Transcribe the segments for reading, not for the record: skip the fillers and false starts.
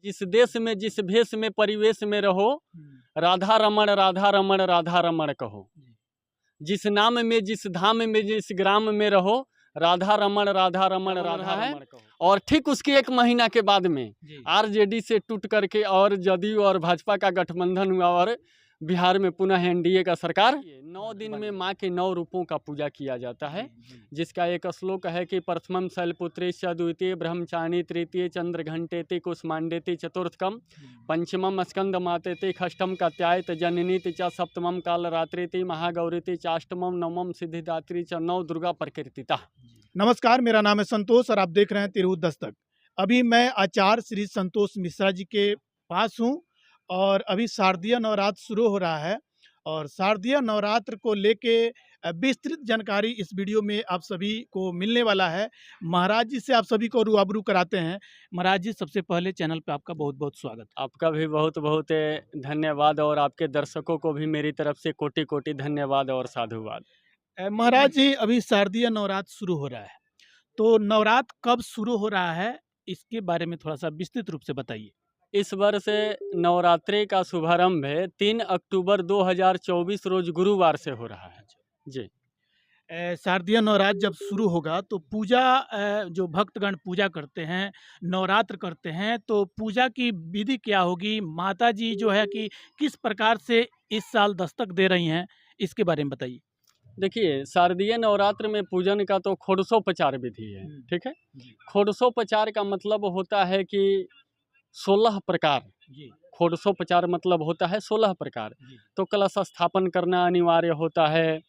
जिस देश में जिस भेष में परिवेश में रहो, राधा रमण राधा रमण राधा रमण कहो। जिस नाम में जिस धाम में जिस ग्राम में रहो, राधा रमण राधा राधा है। और ठीक उसके एक महीना के बाद में आरजेडी से टूट करके और जदयू और भाजपा का गठबंधन हुआ और बिहार में पुनः एनडीए का सरकार। 9 दिन में माँ के 9 रूपों का पूजा किया जाता है, जिसका एक श्लोक है कि प्रथमम शैलपुत्रेश, द्वितीय ब्रह्मचारिणी, तृतीय चंद्रघंटेति कुष्मांडेति, चतुर्थकम पंचमम स्कंद मातेति, षष्ठम कात्यायत जननीति च, सप्तमम कालरात्रिति, महागौरीति च, अष्टमम नवमम सिद्धिदात्री च, 9 दुर्गा प्रकृतिता। नमस्कार, मेरा नाम है संतोष और आप देख रहे हैं तिरहुत दस्तक। अभी मैं आचार्य श्री संतोष मिश्रा जी के पास हूं और अभी शारदीय नवरात्र शुरू हो रहा है और शारदीय नवरात्र को लेके विस्तृत जानकारी इस वीडियो में आप सभी को मिलने वाला है। महाराज जी से आप सभी को रूबरू कराते हैं। महाराज जी, सबसे पहले चैनल पे आपका बहुत बहुत स्वागत। आपका भी बहुत बहुत धन्यवाद और आपके दर्शकों को भी मेरी तरफ से कोटि कोटि धन्यवाद और साधुवाद। महाराज जी, अभी शारदीय नवरात्र शुरू हो रहा है, तो नवरात्र कब शुरू हो रहा है इसके बारे में थोड़ा सा विस्तृत रूप से बताइए। इस वर्ष नवरात्रि का शुभारंभ 3 अक्टूबर 2024 रोज गुरुवार से हो रहा है जी। शारदीय नवरात्र जब शुरू होगा तो पूजा, जो भक्तगण पूजा करते हैं, नवरात्र करते हैं, तो पूजा की विधि क्या होगी? माता जी जो है कि किस प्रकार से इस साल दस्तक दे रही हैं, इसके बारे में बताइए। देखिए, शारदीय नवरात्र में पूजन का तो षोडशोपचार विधि है, ठीक है। षोडशोपचार का मतलब होता है कि 16 प्रकार। षोडशोपचार मतलब होता है 16 प्रकार। तो कलश स्थापन करना अनिवार्य होता है,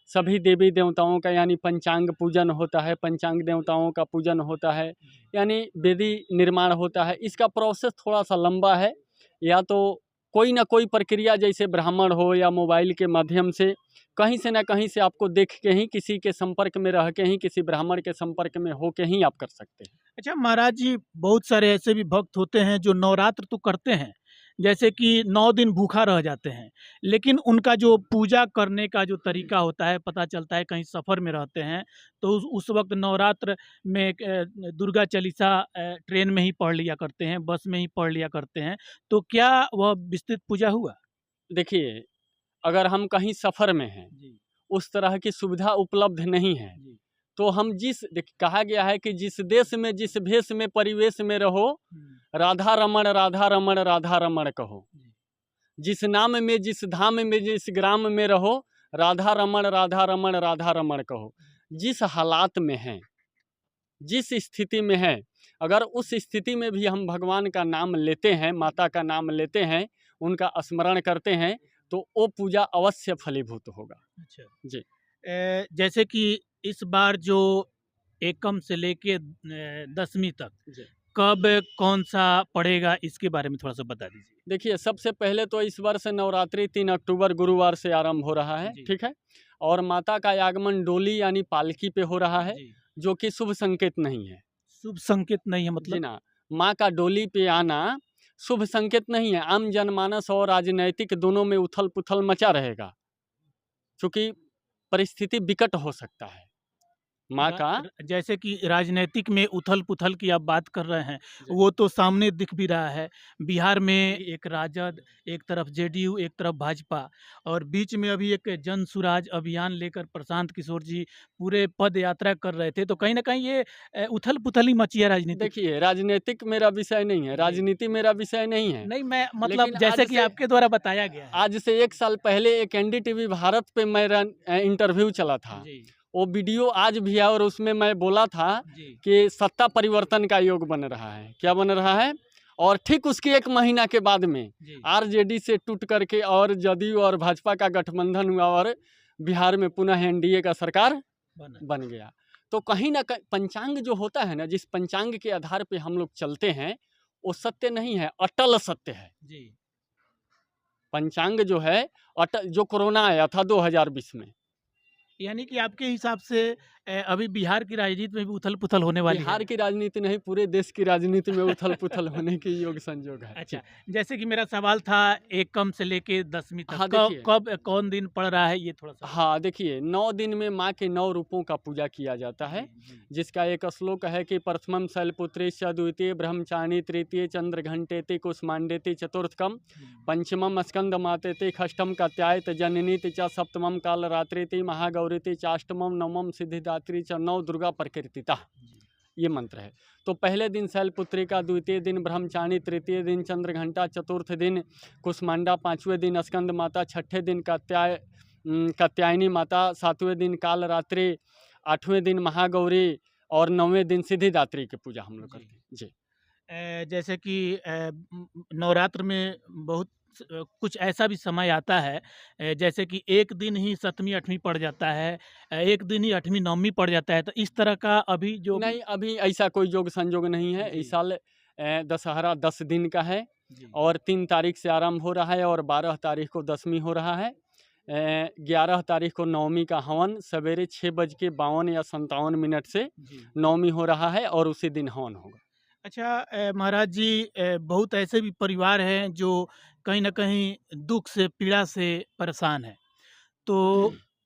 सभी देवी देवताओं का यानी पंचांग पूजन होता है, पंचांग देवताओं का पूजन होता है, यानी वेदी निर्माण होता है। इसका प्रोसेस थोड़ा सा लंबा है, या तो कोई ना कोई प्रक्रिया जैसे ब्राह्मण हो या मोबाइल के माध्यम से कहीं से ना कहीं से आपको देख के ही, किसी के संपर्क में रह के ही, किसी ब्राह्मण के संपर्क में हो के ही आप कर सकते हैं। अच्छा महाराज जी, बहुत सारे ऐसे भी भक्त होते हैं जो नवरात्र तो करते हैं, जैसे कि 9 दिन भूखा रह जाते हैं, लेकिन उनका जो पूजा करने का जो तरीका होता है, पता चलता है कहीं सफ़र में रहते हैं तो उस वक्त नवरात्र में दुर्गा चालीसा ट्रेन में ही पढ़ लिया करते हैं, बस में ही पढ़ लिया करते हैं, तो क्या वह विस्तृत पूजा हुआ? देखिए, अगर हम कहीं सफ़र में हैं, उस तरह की सुविधा उपलब्ध नहीं है, तो हम कहा गया है कि जिस देश में जिस भेष में परिवेश में रहो, राधा रमण राधा रमण कहो। जिस नाम में जिस धाम में जिस ग्राम में रहो, राधा रमण राधा रमण कहो। जिस हालात में हैं, जिस स्थिति में हैं, अगर उस स्थिति में भी हम भगवान का नाम लेते हैं, माता का नाम लेते हैं, उनका स्मरण करते हैं, तो वो पूजा अवश्य फलीभूत होगा। अच्छा जी। जैसे कि इस बार जो एकम से लेके 10वीं तक कब कौन सा पड़ेगा, इसके बारे में थोड़ा सा बता दीजिए। देखिए, सबसे पहले तो इस वर्ष नवरात्रि 3 अक्टूबर गुरुवार से आरंभ हो रहा है, ठीक है। और माता का आगमन डोली यानी पालकी पे हो रहा है, जो कि शुभ संकेत नहीं है। शुभ संकेत नहीं है मतलब? जी ना, माँ का डोली पे आना शुभ संकेत नहीं है। आम जनमानस और राजनैतिक दोनों में उथल पुथल मचा रहेगा, क्योंकि परिस्थिति विकट हो सकता है। माँ का जैसे कि राजनीतिक में उथल पुथल की आप बात कर रहे हैं, वो तो सामने दिख भी रहा है। बिहार में एक राजद, एक तरफ जेडीयू, एक तरफ भाजपा, और बीच में अभी एक जन सुराज अभियान लेकर प्रशांत किशोर जी पूरे पद यात्रा कर रहे थे, तो कहीं ना कहीं ये उथल पुथल ही मची है राजनीति। देखिए, राजनीतिक मेरा विषय नहीं है, राजनीति मेरा विषय नहीं है। नहीं, मैं मतलब जैसे कि आपके द्वारा बताया गया है। आज से 1 साल पहले एक एनडीटीवी भारत पे मेरा इंटरव्यू चला था, वो वीडियो आज भी है, और उसमें मैं बोला था कि सत्ता परिवर्तन का योग बन रहा है। क्या बन रहा है? और ठीक उसके एक महीना के बाद में आरजेडी से टूट करके और जदयू और भाजपा का गठबंधन हुआ और बिहार में पुनः एनडीए का सरकार बन गया। तो कहीं ना कहीं पंचांग जो होता है ना, जिस पंचांग के आधार पे हम लोग चलते हैं, वो सत्य नहीं है, अटल सत्य है। पंचांग जो है अटल, जो कोरोना आया था 2020 में, यानी कि आपके हिसाब से अभी बिहार की राजनीति में भी उथल-पुथल होने वाली है। बिहार की राजनीति नहीं, पूरे देश की राजनीति में उथल-पुथल होने के योग संजोग है। अच्छा, जैसे कि मेरा सवाल था एकम से लेके 10वीं तक हाँ, कब देखिए। कब कौन दिन पड़ रहा है, ये थोड़ा-सा हाँ, देखिए 9 दिन में माँ के 9 रूपों का पूजा किया जाता है, जी, जी। जिसका एक श्लोक है कि प्रथमम शैलपुत्रीश्च द्वितीय ब्रह्मचारिणी तृतीय चंद्रघंटेति कुष्मांडेति चतुर्थकम पंचमम स्कंदमातेति षष्ठम कात्यायत जननीति च सप्तमम कालरात्रिति महागौरीति चाष्टमम नवमम सिद्धिदात्री च नौ दुर्गा प्रकीर्तिता। ये मंत्र है। तो पहले दिन शैलपुत्रिका, द्वितीय दिन ब्रह्मचारिणी, तृतीय दिन चंद्रघंटा, चतुर्थ दिन कुष्मांडा, पाँचवें दिन स्कंद माता, छठे दिन कात्यायनी माता, सातवें दिन कालरात्रि, आठवें दिन महागौरी और नौवें दिन सिद्धिदात्री की पूजा हम लोग जी। करते हैं। जी। जैसे कि नवरात्र में बहुत कुछ ऐसा भी समय आता है जैसे कि एक दिन ही 7वीं 8वीं पड़ जाता है, एक दिन ही 8वीं 9वीं पड़ जाता है, तो इस तरह का अभी जो नहीं, अभी ऐसा कोई योग संयोग नहीं है। जी। इस साल दशहरा 10 दिन का है जी, और 3 तारीख से आरंभ हो रहा है और 12 तारीख को 10वीं हो रहा है। 11 तारीख को नवमी का हवन सवेरे 6:52 या 57 से जी। नवमी हो रहा है और उसी दिन हवन होगा। अच्छा महाराज जी बहुत ऐसे भी परिवार हैं जो कहीं न कहीं दुःख से, पीड़ा से परेशान हैं। तो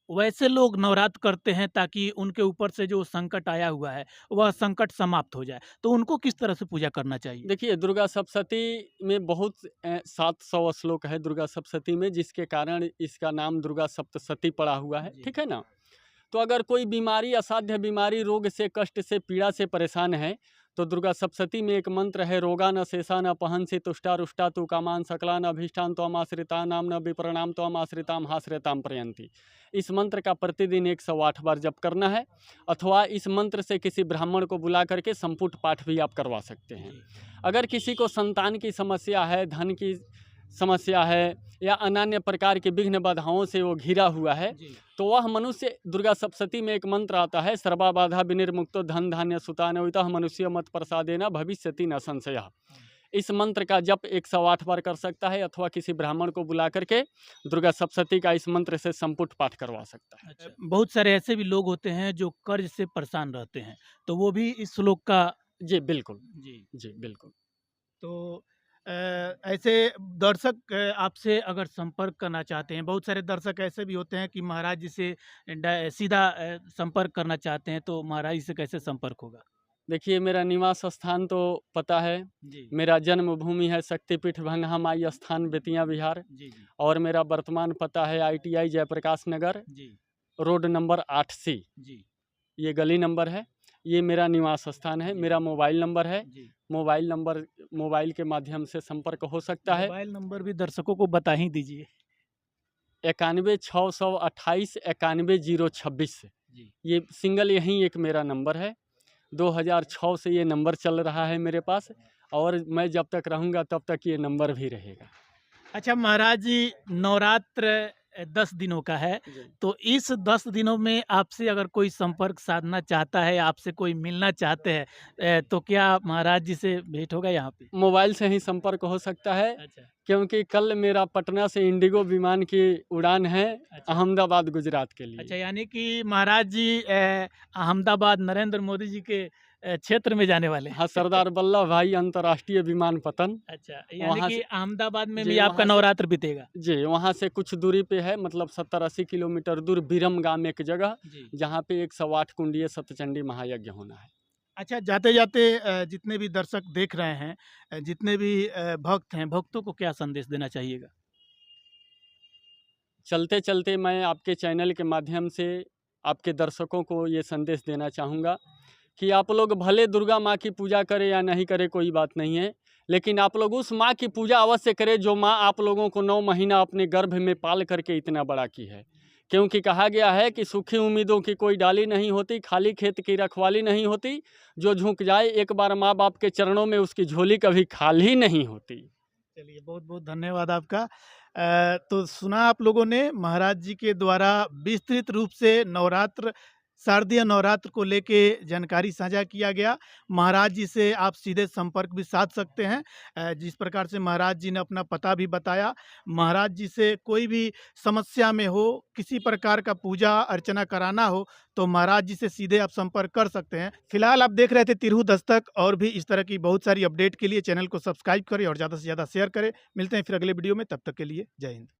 वैसे लोग नवरात्र करते हैं ताकि उनके ऊपर से जो संकट आया हुआ है, वह संकट समाप्त हो जाए। तो उनको किस तरह से पूजा करना चाहिए? देखिए, दुर्गा सप्तशती में बहुत 700 श्लोक है दुर्गा सप्तशती में, जिसके कारण इसका नाम दुर्गा सप्तशती पड़ा हुआ है। जी। ठीक है ना? तो अगर कोई बीमारी, असाध्य बीमारी, रोग से, कष्ट से, पीड़ा से परेशान है, तो दुर्गा सप्तशती में एक मंत्र है, रोगा न शेषा न पहंसि तुष्टा रुष्टा तु कामान सकला न अभीष्टान त्वम आश्रिता नाम न विप्रणाम त्वम आश्रिताम हाश्रिताम प्रयंती। इस मंत्र का प्रतिदिन 108 बार जप करना है, अथवा इस मंत्र से किसी ब्राह्मण को बुला करके संपुट पाठ भी आप करवा सकते हैं। अगर किसी को संतान की समस्या है, धन की समस्या है या अन्य प्रकार की विघ्न बाधाओं से वो घिरा हुआ है, जी। तो वह मनुष्य, दुर्गा सप्तशती में एक मंत्र आता है, सर्वा बाधा विनिर्मुक्तो धन धान्य सुतान्वितः मनुष्य मत प्रसादेन भविष्यति न संशयः। इस मंत्र का जप 108 बार कर सकता है, अथवा किसी ब्राह्मण को बुला करके दुर्गा सप्तशती का इस मंत्र से संपुट पाठ करवा सकता है। अच्छा, बहुत सारे ऐसे भी लोग होते हैं जो कर्ज से परेशान रहते हैं, तो वो भी इस श्लोक का जी बिल्कुल। जी। जी बिल्कुल। तो ऐसे दर्शक आपसे अगर संपर्क करना चाहते हैं, बहुत सारे दर्शक ऐसे भी होते हैं कि महाराज जी से सीधा संपर्क करना चाहते हैं, तो महाराज जी से कैसे संपर्क होगा? देखिए, मेरा निवास स्थान तो पता है, जी। मेरा जन्मभूमि है शक्तिपीठ भंगहा माई स्थान बेतिया बिहार, जी, जी। और मेरा वर्तमान पता है ITI जयप्रकाश नगर, जी, रोड नंबर 8C, जी, ये गली नंबर है। ये मेरा निवास स्थान है। जी। मेरा मोबाइल नंबर है, जी। मोबाइल के माध्यम से संपर्क हो सकता है। मोबाइल नंबर भी दर्शकों को बता ही दीजिए। 91 628 91 026। जी। ये सिंगल यही एक मेरा नंबर है। 2006 से ये नंबर चल रहा है मेरे पास, और मैं जब तक रहूँगा तब तक ये नंबर भी रहेगा। अच्छा महाराज जी, नवरात्र 10 दिनों का है, तो इस 10 दिनों में आपसे अगर कोई संपर्क साधना चाहता है, आपसे कोई मिलना चाहते हैं, तो क्या महाराज जी से भेंट होगा यहाँ पे? मोबाइल से ही संपर्क हो सकता है, अच्छा, क्योंकि कल मेरा पटना से इंडिगो विमान की उड़ान है अच्छा। अहमदाबाद गुजरात के लिए। अच्छा, यानी कि महाराज जी अहमदाबाद नरेंद्र मोदी जी के क्षेत्र में जाने वाले हैं। हाँ, सरदार वल्लभ भाई अंतर्राष्ट्रीय विमानपतन। अच्छा, यानी वहाँ कि से अहमदाबाद में जी, भी वहाँ आपका से- नवरात्र बीतेगा। जी, वहाँ से कुछ दूरी पे है, मतलब 70-80 किलोमीटर दूर बिरम गांव एक जगह, जी। जहाँ पे 108 कुंडीय सप्तचंडी महायज्ञ होना है। अच्छा, जाते-जाते जितने भी दर्शक देख रहे हैं, जितने भी भक्त हैं, भक्तों को क्या संदेश देना चाहिएगा? चलते चलते मैं आपके चैनल के माध्यम से आपके दर्शकों को ये संदेश देना चाहूँगा कि आप लोग भले दुर्गा माँ की पूजा करें या नहीं करें, कोई बात नहीं है, लेकिन आप लोग उस माँ की पूजा अवश्य करें जो माँ आप लोगों को 9 महीना अपने गर्भ में पाल करके इतना बड़ा की है। क्योंकि कहा गया है कि सूखी उम्मीदों की कोई डाली नहीं होती, खाली खेत की रखवाली नहीं होती, जो झुक जाए एक बार माँ बाप के चरणों में उसकी झोली कभी खाली नहीं होती। चलिए, बहुत-बहुत धन्यवाद आपका। तो सुना आप लोगों ने महाराज जी के द्वारा विस्तृत रूप से नवरात्र शारदीय नवरात्र को लेके जानकारी साझा किया गया। महाराज जी से आप सीधे संपर्क भी साध सकते हैं। जिस प्रकार से महाराज जी ने अपना पता भी बताया, महाराज जी से कोई भी समस्या में हो, किसी प्रकार का पूजा अर्चना कराना हो, तो महाराज जी से सीधे आप संपर्क कर सकते हैं। फिलहाल आप देख रहे थे तिरहु दस्तक, और भी इस तरह की बहुत सारी अपडेट के लिए चैनल को सब्सक्राइब करें और ज़्यादा से ज़्यादा शेयर करें। मिलते हैं फिर अगले वीडियो में, तब तक के लिए जय हिंद।